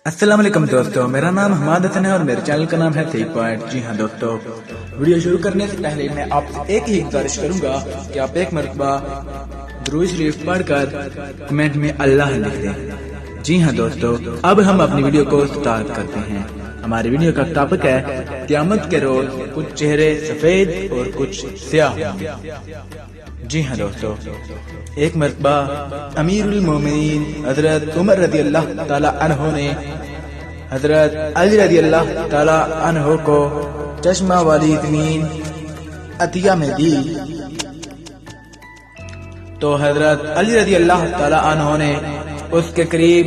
السلام علیکم دوستو، میرا نام حماد حسن ہے اور میرے چینل کا نام ہے 3 پوائنٹ۔ جی ہاں دوستو، ویڈیو شروع کرنے سے پہلے میں آپ سے ایک ہی گزارش کروں گا کہ آپ ایک مرتبہ درود شریف پڑھ کر کمنٹ میں اللہ لکھ دیں۔ جی ہاں دوستو، اب ہم اپنی ویڈیو کو سٹارٹ کرتے ہیں۔ ہماری ویڈیو کا ٹاپک ہے قیامت کے روز کچھ چہرے سفید اور کچھ سیاہ۔ جی ہاں دوستو، ایک مرتبہ امیر المومنین حضرت عمر رضی اللہ تعالی عنہ نے حضرت علی رضی اللہ تعالی عنہ کو چشمہ والی زمین عطیہ میں دی، تو حضرت علی رضی اللہ تعالی عنہ نے اس کے قریب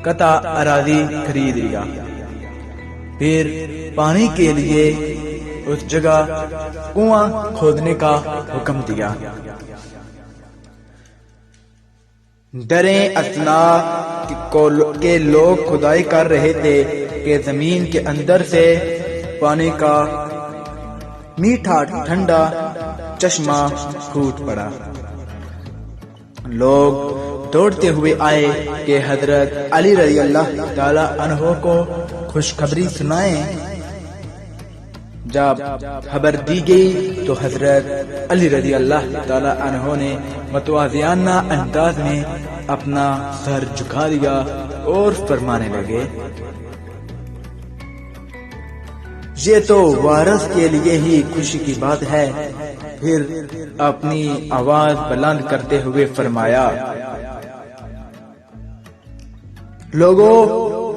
قطع اراضی خرید لیا، پھر پانی کے لیے اس جگہ کنواں کھودنے کا حکم دیا۔ دریں اثنا کے لوگ کھدائی کر رہے تھے کہ زمین کے اندر سے پانی کا میٹھا ٹھنڈا چشمہ پھوٹ پڑا۔ لوگ دوڑتے ہوئے آئے کہ حضرت علی رضی اللہ تعالی عنہ کو خوشخبری سنائیں۔ جب خبر دی گئی تو حضرت علی رضی اللہ تعالی عنہ نے متواضعانہ انداز میں اپنا سر جھکا دیا اور فرمانے لگے، یہ تو وارث کے لیے ہی خوشی کی بات ہے۔ پھر اپنی آواز بلند کرتے ہوئے فرمایا، لوگوں،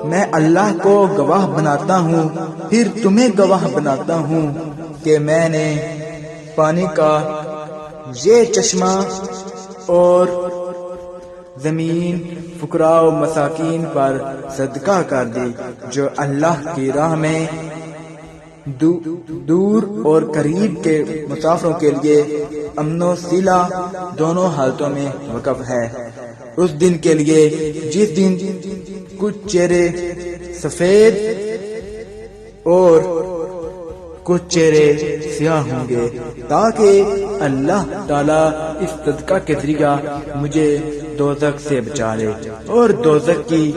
میں اللہ کو گواہ بناتا ہوں، پھر تمہیں گواہ بناتا ہوں کہ میں نے پانی کا یہ چشمہ اور زمین فقراء و مساکین پر صدقہ کر دی، جو اللہ کی راہ میں دور اور قریب کے مسافروں کے لیے امن و صلہ دونوں حالتوں میں وقف ہے، اس دن کے لیے جس دن کچھ چہرے سفید اور کچھ چہرے سیاہ ہوں گے، تاکہ اللہ تعالیٰ اس صدقہ کے ذریعہ مجھے دوزخ سے بچا لے اور دوزخ کی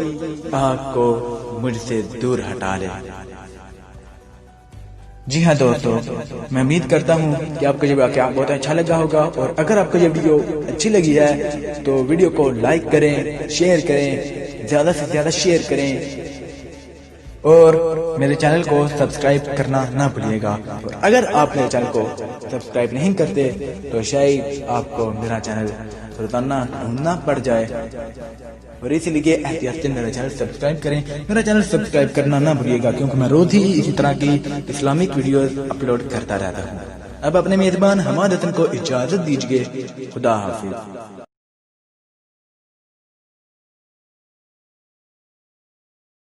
آگ کو مجھ سے دور ہٹا لے۔ جی ہاں دوستو، میں امید کرتا ہوں کہ آپ کو یہ واقعہ بہت اچھا لگا ہوگا، اور اگر آپ کو یہ ویڈیو اچھی لگی ہے تو ویڈیو کو لائک کریں، شیئر کریں، زیادہ سے زیادہ شیئر کریں، اور میرے چینل کو سبسکرائب کرنا نہ بھولیے گا۔ اور اگر آپ میرے چینل کو سبسکرائب نہیں کرتے تو شاید آپ کو میرا چینل روزانہ ڈھونڈنا پڑ جائے، اور اسی لیے احتیاط سے میرا چینل سبسکرائب کریں۔ میرا چینل سبسکرائب کرنا نہ بھولیے گا، کیونکہ میں روز ہی اسی طرح کی اسلامک ویڈیوز اپلوڈ کرتا رہتا ہوں۔ اب اپنے میزبان حماد حسن کو اجازت دیجیے، خدا حافظ۔